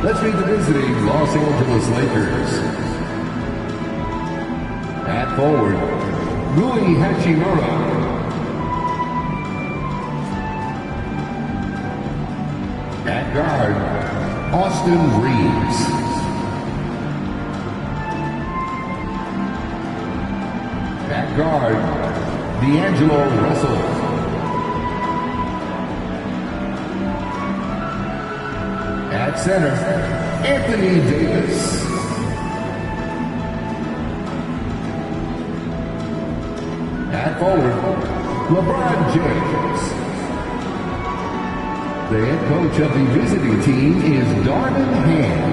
Let's meet the visiting Los Angeles Lakers. At forward, Rui Hachimura. At guard, Austin Reeves. At guard, D'Angelo Russell. At center, Anthony Davis. At forward, LeBron James. The head coach of the visiting team is Darvin Ham.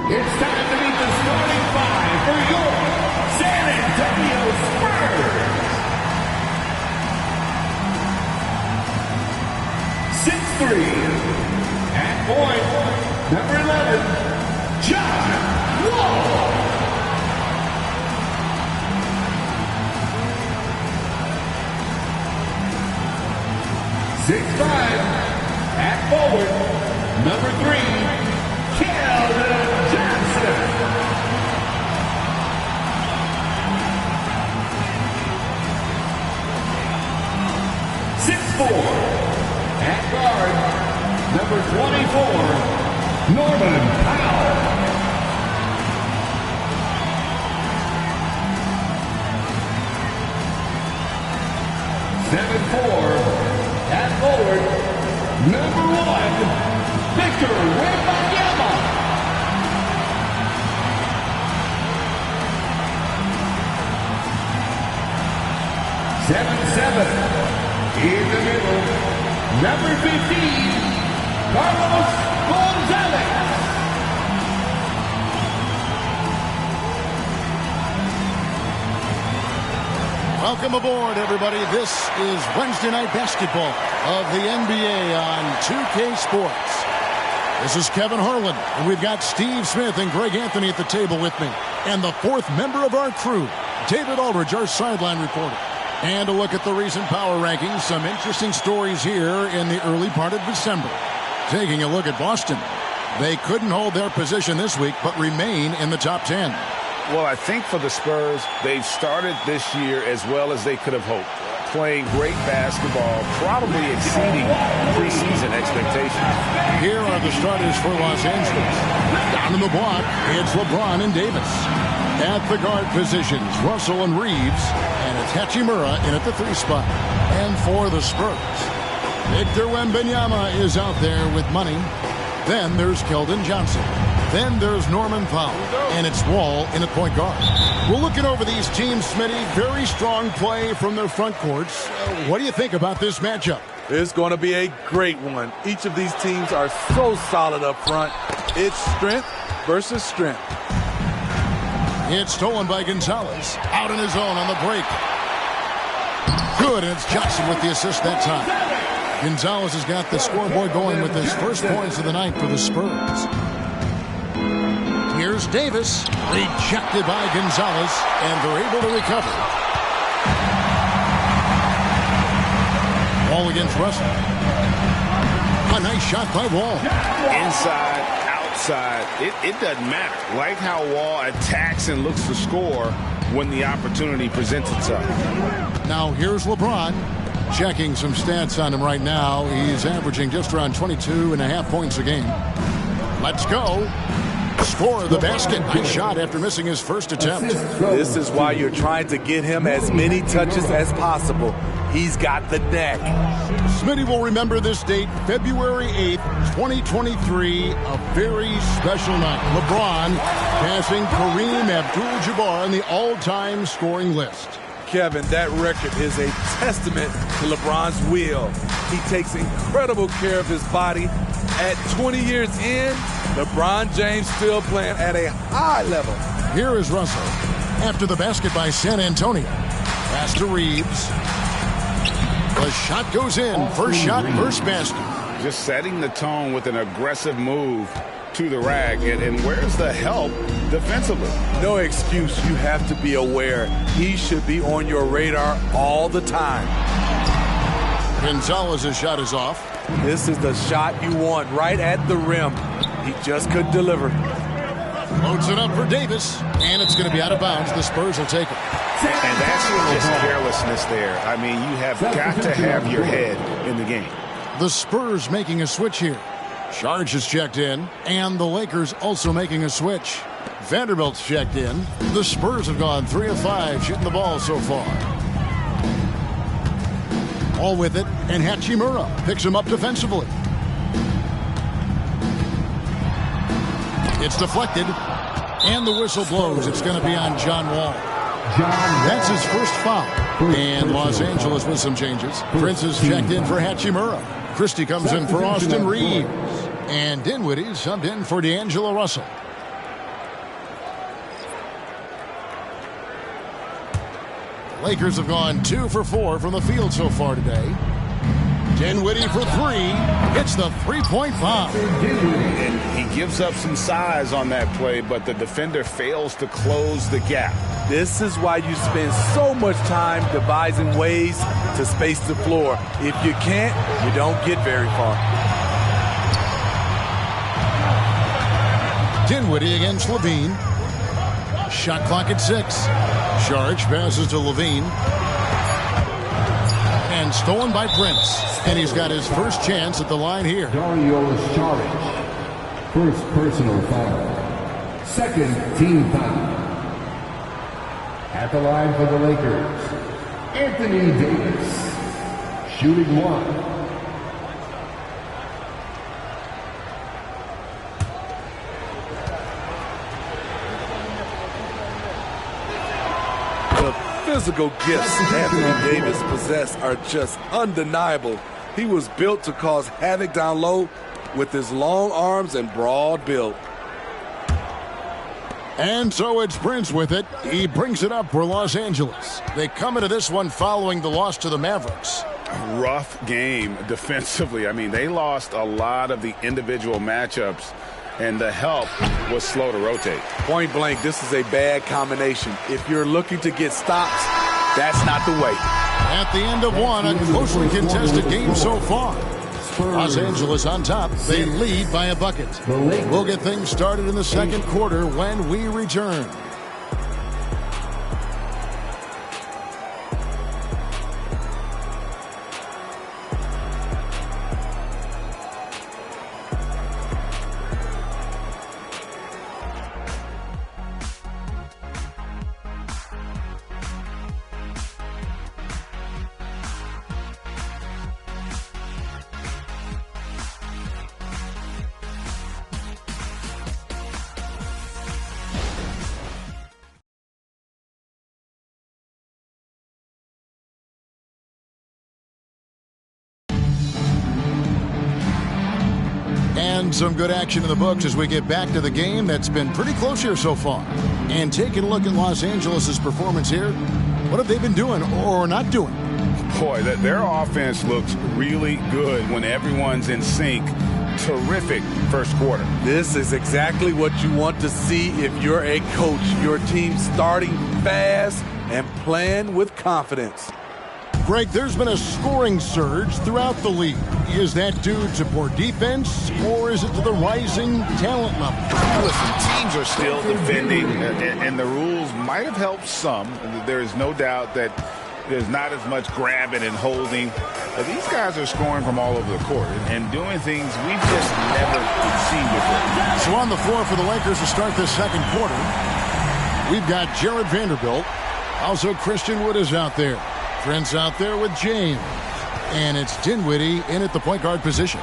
It's time to meet the starting five for your San Antonio Spurs. 6'3", at point, number 11, John Wall. 6'5", at forward, number 3, Keldon Johnson. 6'4", at guard, number 24, Norman Powell. 7'4", at forward, number 1, Victor Wembanyama. 7'7", in the middle, number 15, Carlos Gonzalez. Welcome aboard, everybody. This is Wednesday Night Basketball of the NBA on 2K Sports. This is Kevin Harlan, and we've got Steve Smith and Greg Anthony at the table with me. And the fourth member of our crew, David Aldridge, our sideline reporter. And a look at the recent power rankings. Some interesting stories here in the early part of December. Taking a look at Boston. They couldn't hold their position this week, but remain in the top 10. Well, I think for the Spurs, they've started this year as well as they could have hoped. Playing great basketball, probably exceeding preseason expectations. Here are the starters for Los Angeles. Down in the block, it's LeBron and Davis. At the guard positions, Russell and Reeves. And it's Hachimura in at the 3 spot. And for the Spurs, Victor Wembanyama is out there with money. Then there's Keldon Johnson. Then there's Norman Powell, and it's Wall in at point guard. We're looking over these teams, Smitty. Very strong play from their front courts. What do you think about this matchup? It's going to be a great one. Each of these teams are so solid up front. It's strength versus strength. It's stolen by Gonzalez. Out in his own on the break. Good, and it's Johnson with the assist that time. Gonzalez has got the scoreboard going with his first points of the night for the Spurs. Here's Davis, rejected by Gonzalez, and they're able to recover. Wall against Russell. A nice shot by Wall. Inside, outside, it doesn't matter. Like how Wall attacks and looks to score when the opportunity presents itself. Now here's LeBron. Checking some stats on him right now. He's averaging just around 22.5 points a game. Let's go. Score the basket. Nice shot after missing his first attempt. This is why you're trying to get him as many touches as possible. He's got the neck. Smitty will remember this date, February 8th, 2023, a very special night. LeBron passing Kareem Abdul-Jabbar on the all-time scoring list. Kevin, that record is a testament to LeBron's will. He takes incredible care of his body. At 20 years in, LeBron James still playing at a high level. Here is Russell. After the basket by San Antonio. Pass to Reeves. The shot goes in. First shot, first basket. Just setting the tone with an aggressive move to the rack. And where's the help defensively? No excuse. You have to be aware. He should be on your radar all the time. Gonzalez's shot is off. This is the shot you want, right at the rim. He just couldn't deliver. Loads it up for Davis, and it's going to be out of bounds. The Spurs will take it. And that's just carelessness there. I mean, you have got to have your head in the game. The Spurs making a switch here. Sharge is checked in, and the Lakers also making a switch. Vanderbilt's checked in. The Spurs have gone 3 of 5 shooting the ball so far. All with it, and Hachimura picks him up defensively. It's deflected, and the whistle blows. It's going to be on John Wall. That's his first foul. And Los Angeles with some changes. Prince is checked in for Hachimura. Christie comes in for Austin Reeves. And Dinwiddie subbed in for D'Angelo Russell. Lakers have gone 2 for 4 from the field so far today. Dinwiddie for 3. Hits the three-point bomb. And he gives up some size on that play, but the defender fails to close the gap. This is why you spend so much time devising ways to space the floor. If you can't, you don't get very far. Dinwiddie against Levine. Shot clock at 6. Sharge passes to Levine. And stolen by Prince. And he's got his first chance at the line here. Dario Saric. First personal foul. Second team foul. At the line for the Lakers, Anthony Davis. Shooting 1. Physical gifts Anthony Davis possesses are just undeniable. He was built to cause havoc down low with his long arms and broad build. And so it's Prince with it. He brings it up for Los Angeles. They come into this one following the loss to the Mavericks. A rough game defensively. I mean, they lost a lot of the individual matchups, and the help was slow to rotate. Point blank, this is a bad combination. If you're looking to get stops, that's not the way. At the end of one, a closely contested game so far. Los Angeles on top. They lead by a bucket. We'll get things started in the second quarter when we return. And some good action in the books as we get back to the game that's been pretty close here so far. And taking a look at Los Angeles' performance here, what have they been doing or not doing? Boy, their offense looks really good when everyone's in sync. Terrific first quarter. This is exactly what you want to see if you're a coach. Your team starting fast and playing with confidence. Greg, there's been a scoring surge throughout the league. Is that due to poor defense, or is it to the rising talent level? Listen, teams are still defending, and the rules might have helped some. There is no doubt that there's not as much grabbing and holding. But these guys are scoring from all over the court and doing things we've just never seen before. So on the floor for the Lakers to start this second quarter, we've got Jared Vanderbilt. Also, Christian Wood is out there. Prince out there with James. And it's Dinwiddie in at the point guard position.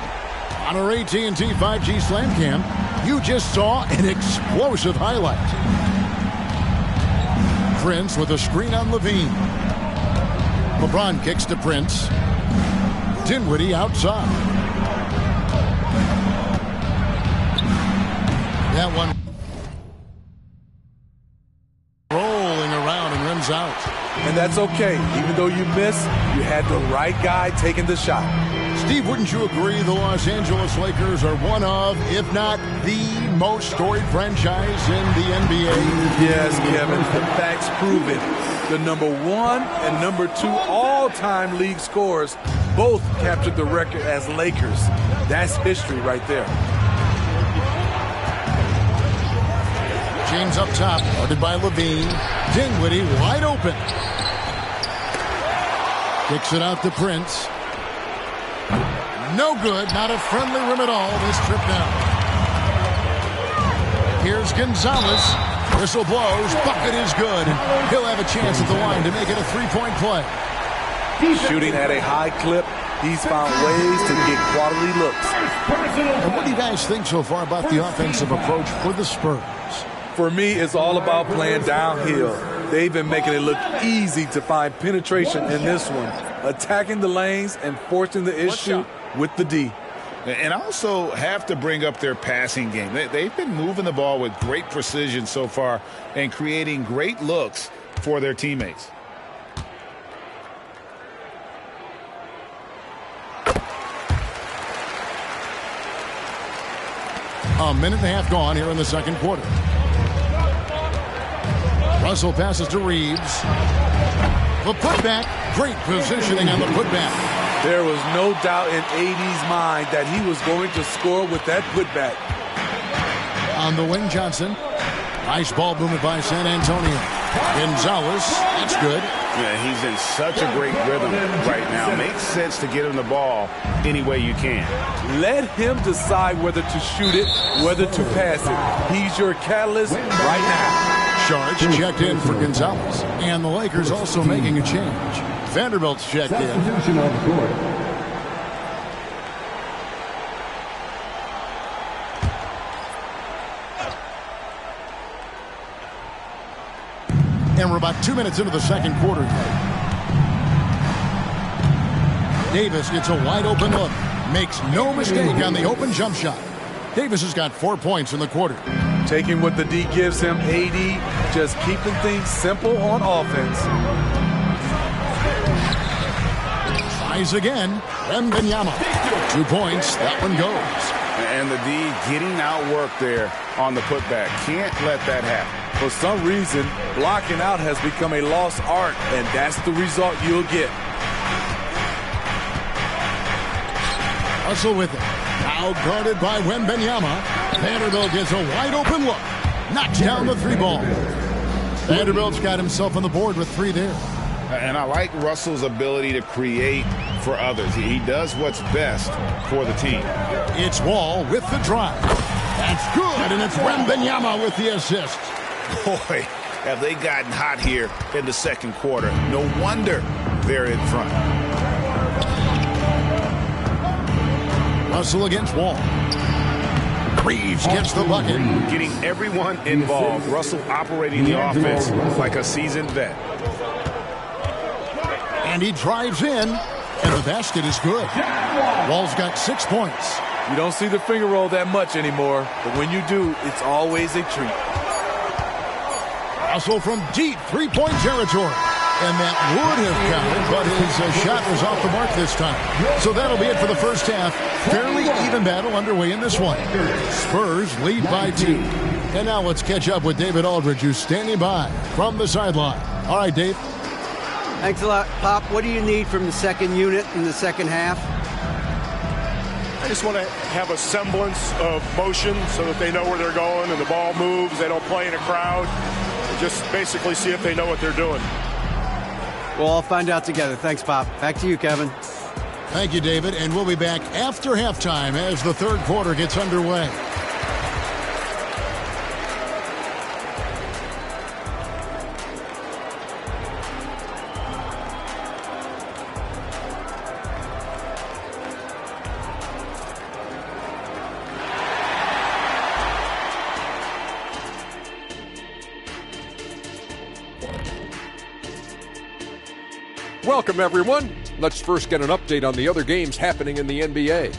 On our AT&T 5G Slam Cam, you just saw an explosive highlight. Prince with a screen on Levine. LeBron kicks to Prince. Dinwiddie outside. That one rolling around and rims out. And that's okay. Even though you miss, you had the right guy taking the shot. Steve, wouldn't you agree the Los Angeles Lakers are one of, if not the most storied franchise in the NBA? Yes, Kevin. The facts prove it. The number 1 and number 2 all-time league scorers both captured the record as Lakers. That's history right there. James up top, guarded by Levine. Dinwiddie wide open. Kicks it out to Prince. No good, not a friendly rim at all this trip down. Here's Gonzalez. Whistle blows, bucket is good. He'll have a chance at the line to make it a three-point play. Shooting at a high clip, he's found ways to get quality looks. And what do you guys think so far about the offensive approach for the Spurs? For me, it's all about playing downhill. They've been making it look easy to find penetration in this one, attacking the lanes and forcing the issue with the D. And also have to bring up their passing game. They've been moving the ball with great precision so far and creating great looks for their teammates. A minute and a half gone here in the second quarter. Russell passes to Reeves. The putback. Great positioning on the putback. There was no doubt in AD's mind that he was going to score with that putback. On the wing, Johnson. Nice ball movement by San Antonio. Gonzalez. That's good. Yeah, he's in such a great rhythm right now. Makes sense to get him the ball any way you can. Let him decide whether to shoot it, whether to pass it. He's your catalyst right now. Sharge checked in for Gonzalez. And the Lakers also making a change. Vanderbilt's checked in. And we're about 2 minutes into the second quarter. Davis gets a wide open look. Makes no mistake on the open jump shot. Davis has got 4 points in the quarter. Taking what the D gives him, AD just keeping things simple on offense. Tries again. Wembanyama. 2 points. That one goes. And the D getting outworked there on the putback. Can't let that happen. For some reason, blocking out has become a lost art, and that's the result you'll get. Russell with it. Now guarded by Wembanyama. Vanderbilt gets a wide open look. Knocks down the 3 ball. Vanderbilt's got himself on the board with 3 there. And I like Russell's ability to create for others. He does what's best for the team. It's Wall with the drive. That's good, and it's Wembanyama with the assist. Boy, have they gotten hot here in the second quarter. No wonder they're in front. Russell against Wall. Reeves gets the bucket. Getting everyone involved. Russell operating the offense like a seasoned vet. And he drives in, and the basket is good. Wall's got 6 points. You don't see the finger roll that much anymore, but when you do, it's always a treat. Russell from deep 3-point territory. And that would have counted, but his shot was off the mark this time. So that'll be it for the first half. Fairly even battle underway in this one. Spurs lead by 2. And now let's catch up with David Aldridge, who's standing by from the sideline. All right, Dave. Thanks a lot, Pop. What do you need from the second unit in the second half? I just want to have a semblance of motion so that they know where they're going and the ball moves. They don't play in a crowd. Just basically see if they know what they're doing. We'll all find out together. Thanks, Pop. Back to you, Kevin. Thank you, David. And we'll be back after halftime as the third quarter gets underway. Welcome, everyone. Let's first get an update on the other games happening in the NBA.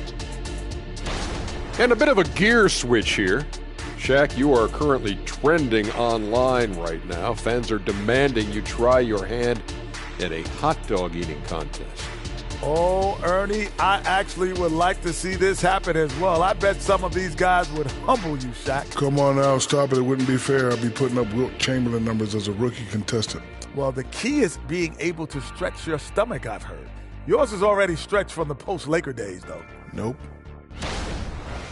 And a bit of a gear switch here. Shaq, you are currently trending online right now. Fans are demanding you try your hand at a hot dog eating contest. Oh, Ernie, I actually would like to see this happen as well. I bet some of these guys would humble you, Shaq. Come on now, stop it. It wouldn't be fair. I'd be putting up Wilt Chamberlain numbers as a rookie contestant. Well, the key is being able to stretch your stomach, I've heard. Yours is already stretched from the post-Laker days, though. Nope.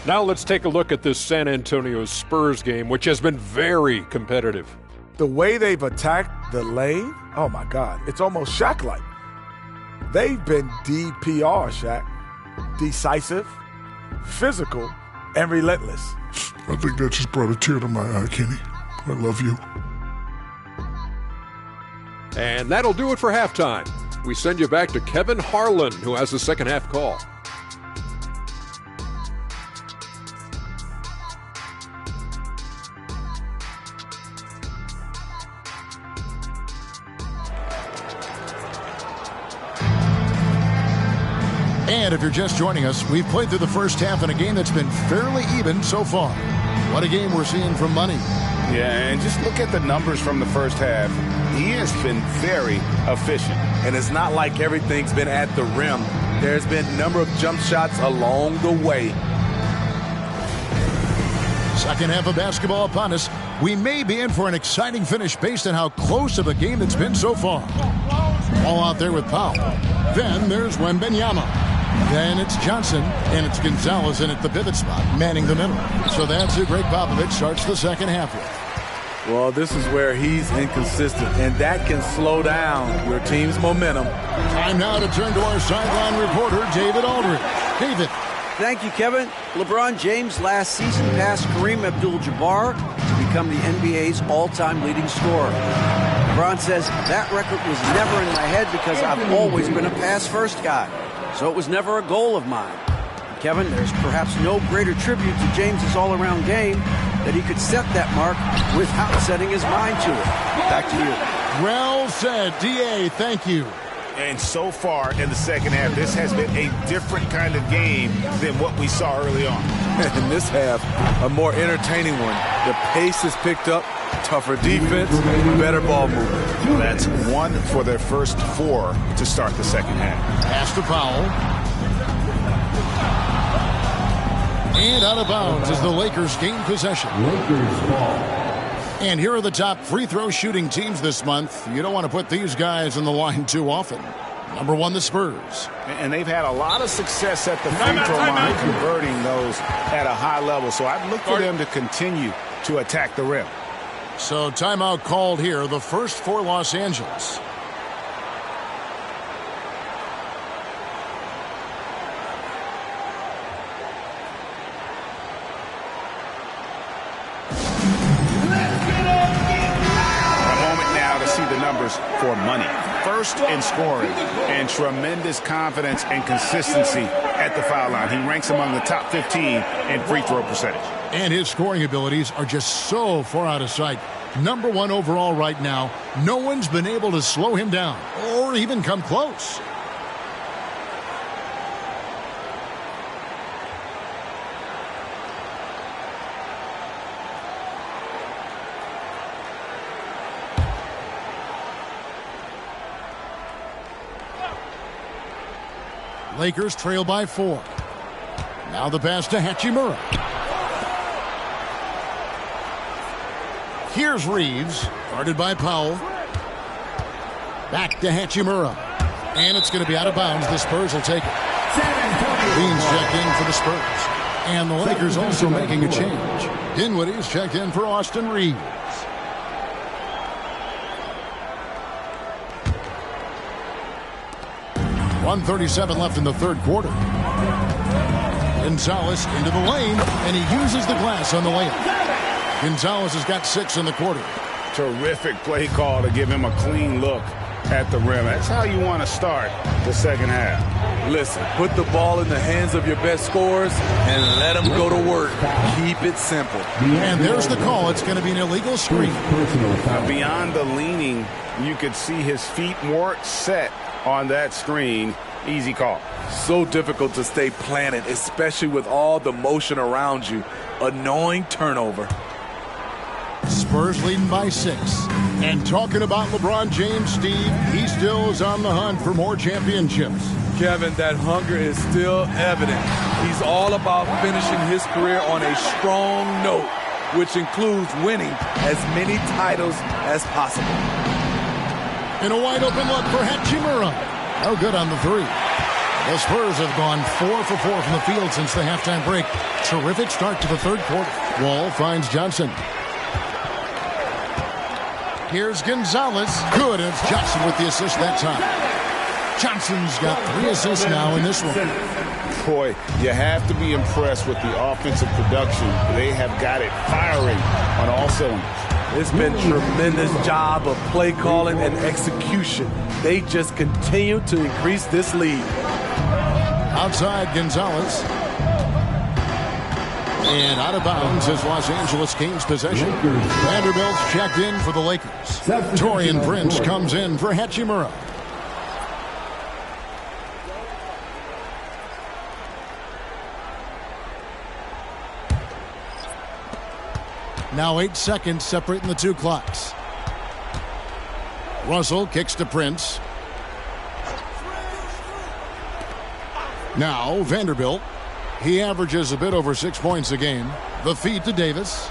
Now let's take a look at this San Antonio Spurs game, which has been very competitive. The way they've attacked the lane, oh my God, it's almost Shaq-like. They've been DPR, Shaq. Decisive, physical, and relentless. I think that just brought a tear to my eye, Kenny. I love you. And that'll do it for halftime. We send you back to Kevin Harlan, who has the second half call. And if you're just joining us, we've played through the first half in a game that's been fairly even so far. What a game we're seeing from Money. Yeah, and just look at the numbers from the first half. He has been very efficient. And it's not like everything's been at the rim. There's been a number of jump shots along the way. Second half of basketball upon us. We may be in for an exciting finish based on how close of a game it's been so far. Ball out there with Powell. Then there's Wembanyama. Then it's Johnson, and it's Gonzalez in at the pivot spot, manning the middle. So that's who Greg Popovich starts the second half with. Well, this is where he's inconsistent, and that can slow down your team's momentum. Time now to turn to our sideline reporter, David Aldridge. David. Thank you, Kevin. LeBron James last season passed Kareem Abdul-Jabbar to become the NBA's all-time leading scorer. LeBron says, that record was never in my head because I've always been a pass-first guy. So it was never a goal of mine. Kevin, there's perhaps no greater tribute to James's all-around game that he could set that mark without setting his mind to it. Back to you. Well said, D.A. Thank you. And so far in the second half, this has been a different kind of game than what we saw early on. In this half, a more entertaining one. The pace has picked up, tougher defense, better ball movement. That's one for their first four to start the second half. Pass to Powell. And out of bounds as the Lakers gain possession. And here are the top free throw shooting teams this month. You don't want to put these guys on the line too often. Number one, the Spurs. And they've had a lot of success at the free throw line, converting those at a high level. So I'd look for them to continue to attack the rim. So timeout called here, the first for Los Angeles. For Money. First in scoring and tremendous confidence and consistency at the foul line. He ranks among the top 15 in free throw percentage. And his scoring abilities are just so far out of sight. Number one overall right now. No one's been able to slow him down or even come close. Lakers trail by 4. Now the pass to Hachimura. Here's Reeves, guarded by Powell. Back to Hachimura. And it's going to be out of bounds. The Spurs will take it. Beans checked in for the Spurs. And the Lakers also making a change. Dinwiddie's checked in for Austin Reeves. .137 left in the third quarter. Gonzalez into the lane, and he uses the glass on the layup. Gonzalez has got 6 in the quarter. Terrific play call to give him a clean look at the rim. That's how you want to start the second half. Listen, put the ball in the hands of your best scorers and let them go to work. Keep it simple. And there's the call. It's going to be an illegal screen. Now, beyond the leaning, you could see his feet more set on that screen. Easy call. So difficult to stay planted, especially with all the motion around you. Annoying turnover. Spurs leading by 6. And talking about LeBron James, Steve, he still is on the hunt for more championships. Kevin, that hunger is still evident. He's all about finishing his career on a strong note, which includes winning as many titles as possible. In a wide-open look for Hachimura. No good on the three. The Spurs have gone 4 for 4 from the field since the halftime break. Terrific start to the third quarter. Wall finds Johnson. Here's Gonzalez. Good, and it's Johnson with the assist that time. Johnson's got 3 assists now in this one. Boy, you have to be impressed with the offensive production. They have got it firing on all cylinders. It's been a tremendous job of play calling and execution. They just continue to increase this lead. Outside Gonzalez. And out of bounds as Los Angeles gains possession. Vanderbilt's checked in for the Lakers. Torian Prince comes in for Hachimura. Now 8 seconds separating the two clocks. Russell kicks to Prince. Now Vanderbilt. He averages a bit over 6 points a game. The feed to Davis.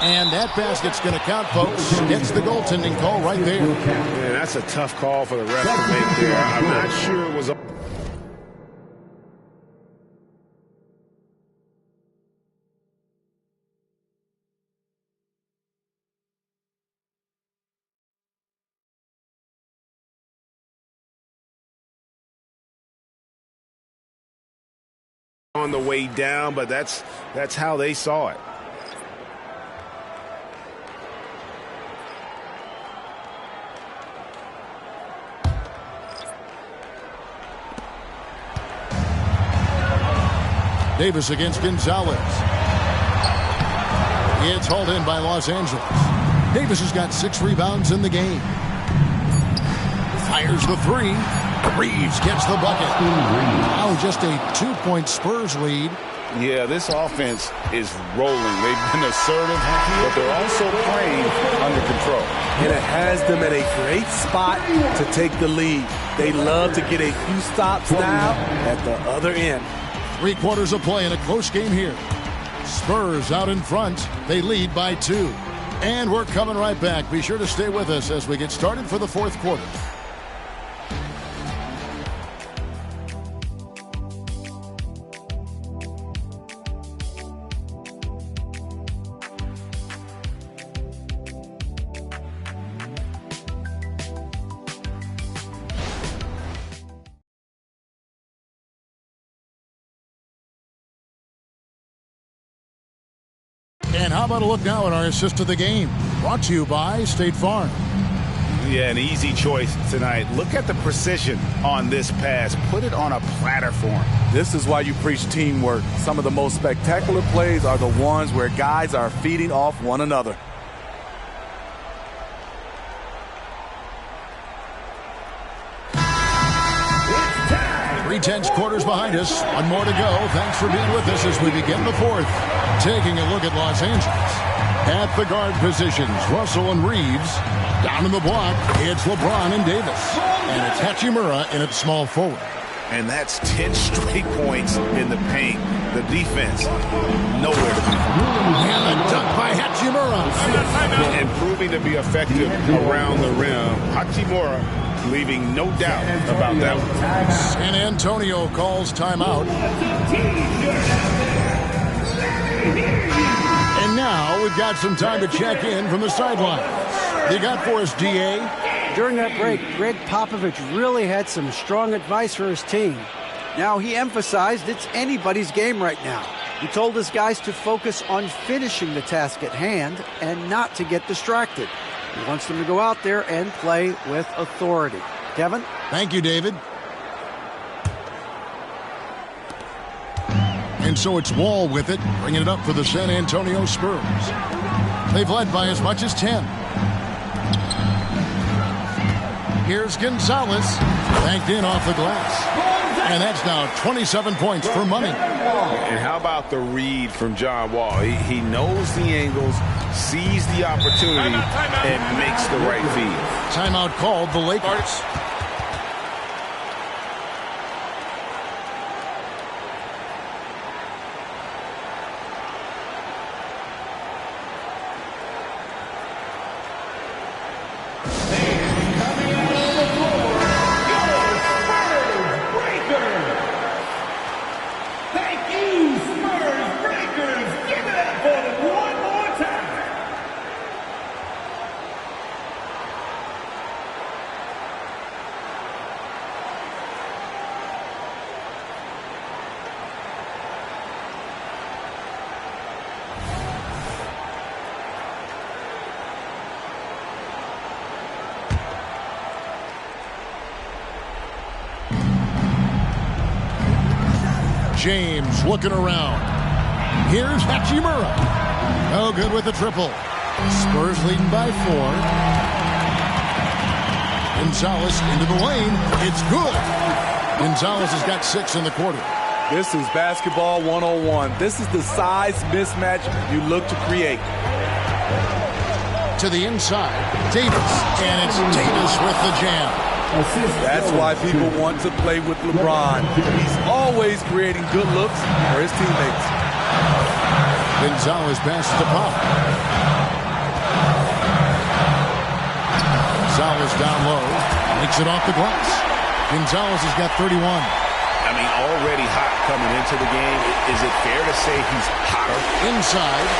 And that basket's going to count, folks. Gets the goaltending call right there. Man, that's a tough call for the ref to make there. I'm not sure it was a... on the way down, but that's how they saw it. Davis against Gonzalez. It's hauled in by Los Angeles. Davis has got 6 rebounds in the game. Fires the three. Reeves gets the bucket. Now just a 2-point Spurs lead. Yeah, this offense is rolling. They've been assertive, but they're also playing under control. And it has them at a great spot to take the lead. They love to get a few stops now at the other end. 3 quarters of play in a close game here. Spurs out in front. They lead by 2. And we're coming right back. Be sure to stay with us as we get started for the fourth quarter. And how about a look now at our assist of the game? Brought to you by State Farm. Yeah, an easy choice tonight. Look at the precision on this pass. Put it on a platter for him. This is why you preach teamwork. Some of the most spectacular plays are the ones where guys are feeding off one another. Tense quarters behind us. 1 more to go. Thanks for being with us as we begin the fourth. Taking a look at Los Angeles. At the guard positions, Russell and Reeves. Down in the block, it's LeBron and Davis. And it's Hachimura in at small forward. And that's 10 straight points in the paint. The defense, nowhere to be found. And a dunk by Hachimura. And proving to be effective around the rim. Hachimura leaving no doubt about that one. San Antonio calls timeout. And now we've got some time to check in from the sidelines. You got for us, DA? During that break, Greg Popovich really had some strong advice for his team. Now, he emphasized it's anybody's game right now. He told his guys to focus on finishing the task at hand and not to get distracted. He wants them to go out there and play with authority. Kevin? Thank you, David. And so it's Wall with it, bringing it up for the San Antonio Spurs. They've led by as much as 10. Here's Gonzalez, banked in off the glass. And that's now 27 points for money. And how about the read from John Wall? He knows the angles, sees the opportunity, and makes the right feed. Timeout called the Lakers. Thank you, Spurs Breakers. Give it up for them one more time. James looking around. Here's Hachimura. No good with the triple. Spurs leading by 4. Gonzalez into the lane. It's good. Gonzalez has got 6 in the quarter. This is basketball 101. This is the size mismatch you look to create. To the inside, Davis. And it's Davis with the jam. That's why people want to play with LeBron. He's always creating good looks for his teammates. Gonzalez passes to Pop. Gonzalez down low. Makes it off the glass. Gonzalez has got 31. I mean, already hot coming into the game. Is it fair to say he's hotter? Inside.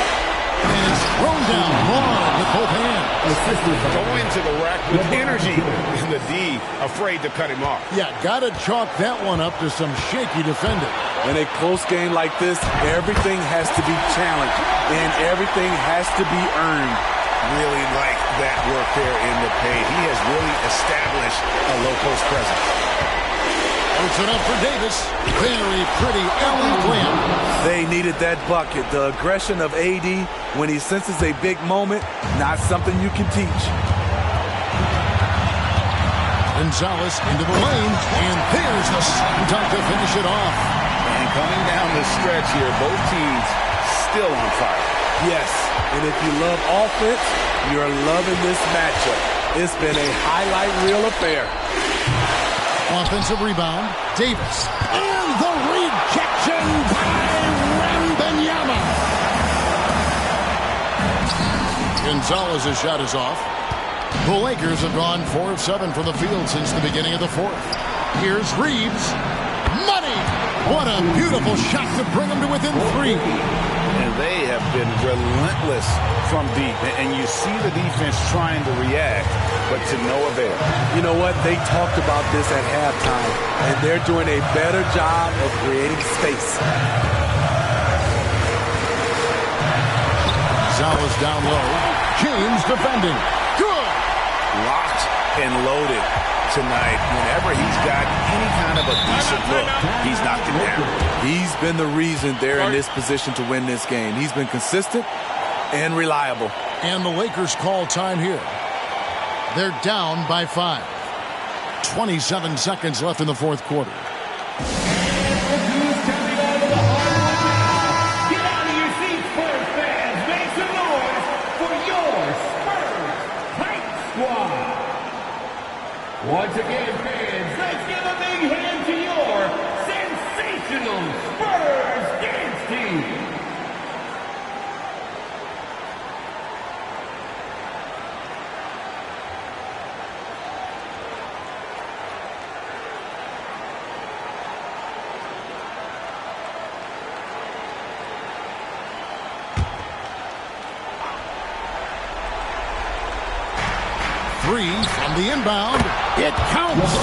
And it's thrown down hard with both hands. Going to the rack with energy. And the D afraid to cut him off. Yeah, got to chalk that one up to some shaky defending. In a close game like this, everything has to be challenged and everything has to be earned. Really like that work there in the paint. He has really established a low post presence. Puts it up for Davis. Very pretty alley win. They needed that bucket. The aggression of AD when he senses a big moment, not something you can teach. Gonzalez into the lane, and there's the dunk to finish it off. And coming down the stretch here, both teams still on fire. Yes, and if you love offense, you're loving this matchup. It's been a highlight reel affair. Offensive rebound, Davis. And the rejection by Wembanyama. Gonzalez's shot is off. The Lakers have gone 4 of 7 from the field since the beginning of the 4th. Here's Reeves. Money! What a beautiful shot to bring them to within 3. And they have been relentless from deep. And you see the defense trying to react, but to no avail. You know what? They talked about this at halftime, and they're doing a better job of creating space. Gonzalez down low. James defending. Good! Locked and loaded tonight. Whenever he's got any kind of a decent look, he's knocked him down. He's been the reason they're in this position to win this game. He's been consistent and reliable. And the Lakers call time here. They're down by 5. 27 seconds left in the 4th quarter. Get out of your seats, Spurs fans. Make some noise for your Spurs Hype Squad. Once again, fans, let's give a big hand to your sensational Spurs dance team. From the inbound, it counts,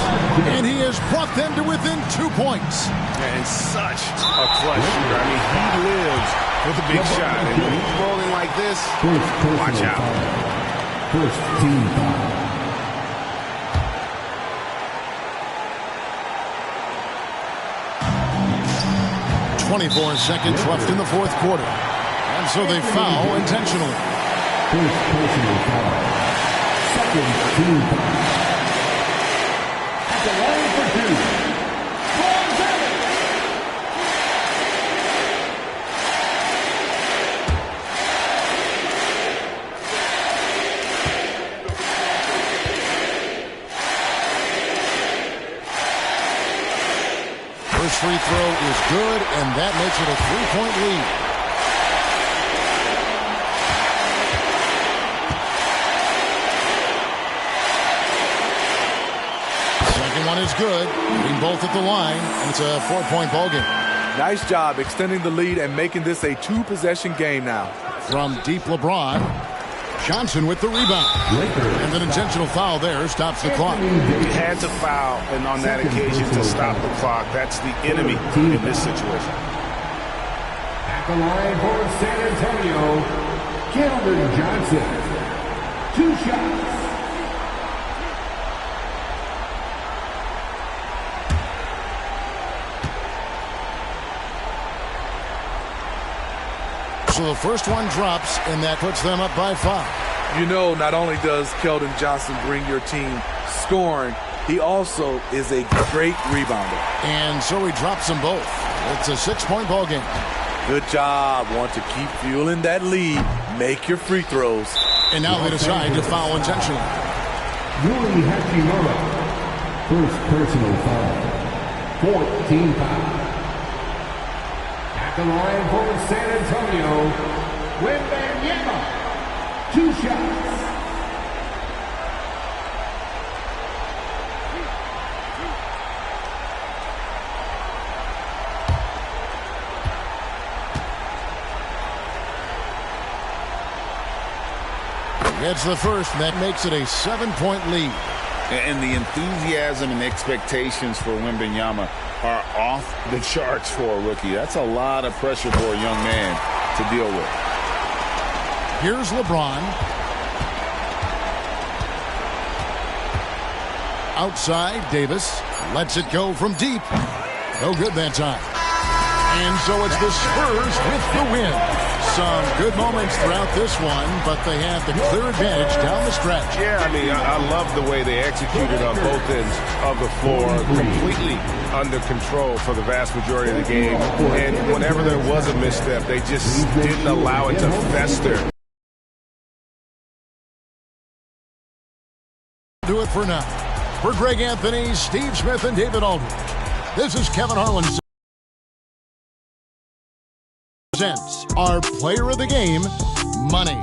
and he has brought them to within 2 points. And such a clutch shooter. I mean, he lives with a big shot, and when he's rolling like this, watch out. First team foul. 24 seconds left in the 4th quarter, and so they foul intentionally. First personal foul. Second team foul. At the line for 2. First free throw is good, and that makes it a 3-point lead. Second one is good. Being both at the line, and it's a 4-point ball game. Nice job extending the lead and making this a two-possession game now. From deep, LeBron. Johnson with the rebound. And an intentional foul there stops the clock. He had to foul, and on that occasion to stop the clock. That's the enemy in this situation. At the line for San Antonio, Keldon Johnson. 2 shots. So the first one drops, and that puts them up by 5. You know, not only does Keldon Johnson bring your team scoring, he also is a great rebounder. And so he drops them both. It's a 6-point ball game. Good job. Want to keep fueling that lead. Make your free throws. And now they decide to foul intentionally. Yuri Hachimura. First personal foul. 14 fouls. At the line for San Antonio, Wembanyama. 2 shots. Gets the first, and that makes it a 7-point lead. And the enthusiasm and expectations for Wembanyama are off the charts for a rookie. That's a lot of pressure for a young man to deal with. Here's LeBron. Outside, Davis lets it go from deep. No good that time. And so it's the Spurs with the win. Some good moments throughout this one, but they have the clear advantage down the stretch. Yeah, I mean, I love the way they executed on both ends of the floor, completely under control for the vast majority of the game. And whenever there was a misstep, they just didn't allow it to fester. Do it for now. For Greg Anthony, Steve Smith, and David Aldridge, this is Kevin Harlan. Our player of the game, money.